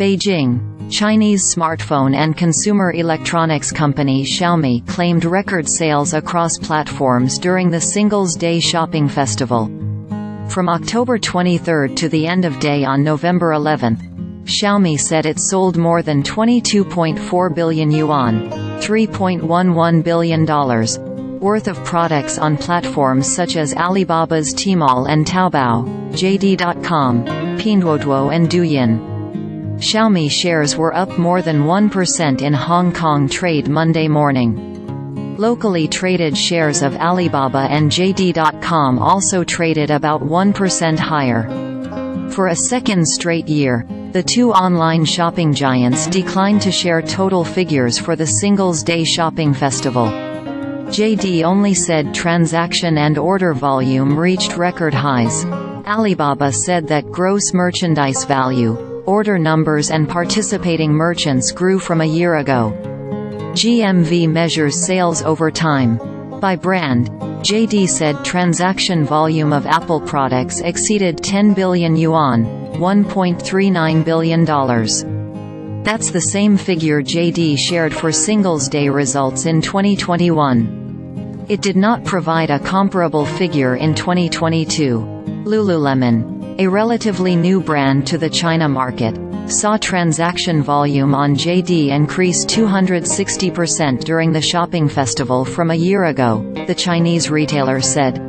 Beijing. Chinese smartphone and consumer electronics company Xiaomi claimed record sales across platforms during the Singles' Day shopping festival. From October 23 to the end of day on November 11, Xiaomi said it sold more than 22.4 billion yuan ($3.11 billion) worth of products on platforms such as Alibaba's Tmall and Taobao, JD.com, Pinduoduo and Douyin. Xiaomi shares were up more than 1% in Hong Kong trade Monday morning. Locally traded shares of Alibaba and JD.com also traded about 1% higher. For a second straight year, the two online shopping giants declined to share total figures for the Singles' Day shopping festival. JD only said transaction and order volume reached record highs. Alibaba said that gross merchandise value, order numbers and participating merchants grew from a year ago. GMV measures sales over time. By brand, JD said transaction volume of Apple products exceeded 10 billion yuan, $1.39 billion. That's the same figure JD shared for Singles' Day results in 2021. It did not provide a comparable figure in 2022. Lululemon, a relatively new brand to the China market, saw transaction volume on JD increase 260% during the shopping festival from a year ago, the Chinese retailer said.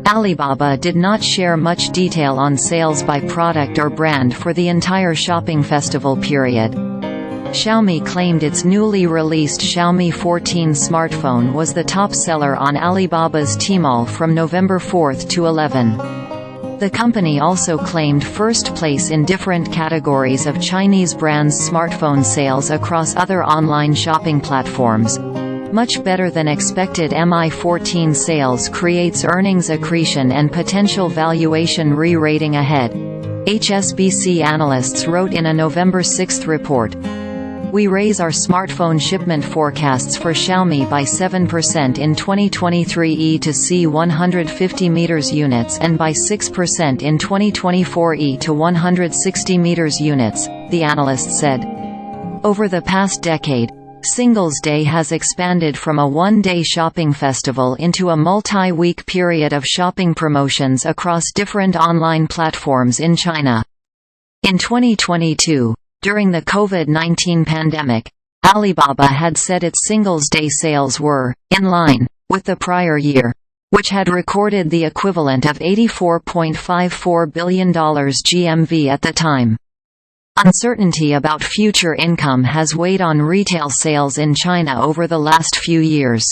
Alibaba did not share much detail on sales by product or brand for the entire shopping festival period. Xiaomi claimed its newly released Xiaomi 14 smartphone was the top seller on Alibaba's Tmall from November 4 to 11. The company also claimed first place in different categories of Chinese brands' smartphone sales across other online shopping platforms. Much better than expected Mi 14 sales creates earnings accretion and potential valuation re-rating ahead, HSBC analysts wrote in a November 6 report. We raise our smartphone shipment forecasts for Xiaomi by 7% in 2023 E-to-C 150 meters units and by 6% in 2024 E-to 160 meters units, the analyst said. Over the past decade, Singles' Day has expanded from a one-day shopping festival into a multi-week period of shopping promotions across different online platforms in China. In 2022, during the COVID-19 pandemic, Alibaba had said its Singles' Day sales were in line with the prior year, which had recorded the equivalent of $84.54 billion GMV at the time. Uncertainty about future income has weighed on retail sales in China over the last few years.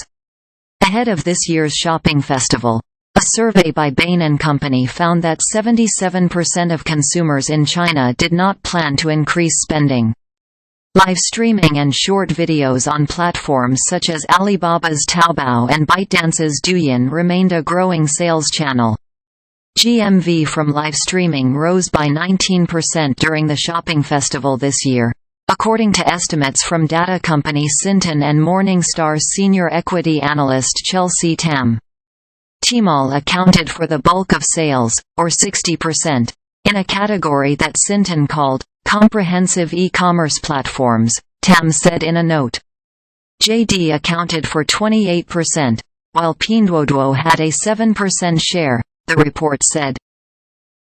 Ahead of this year's shopping festival, a survey by Bain & Company found that 77% of consumers in China did not plan to increase spending. Live streaming and short videos on platforms such as Alibaba's Taobao and ByteDance's Douyin remained a growing sales channel. GMV from live streaming rose by 19% during the shopping festival this year, according to estimates from data company Cinton and Morningstar senior equity analyst Chelsea Tam. Tmall accounted for the bulk of sales, or 60%, in a category that Cinton called comprehensive e-commerce platforms, Tam said in a note. JD accounted for 28%, while Pinduoduo had a 7% share, the report said.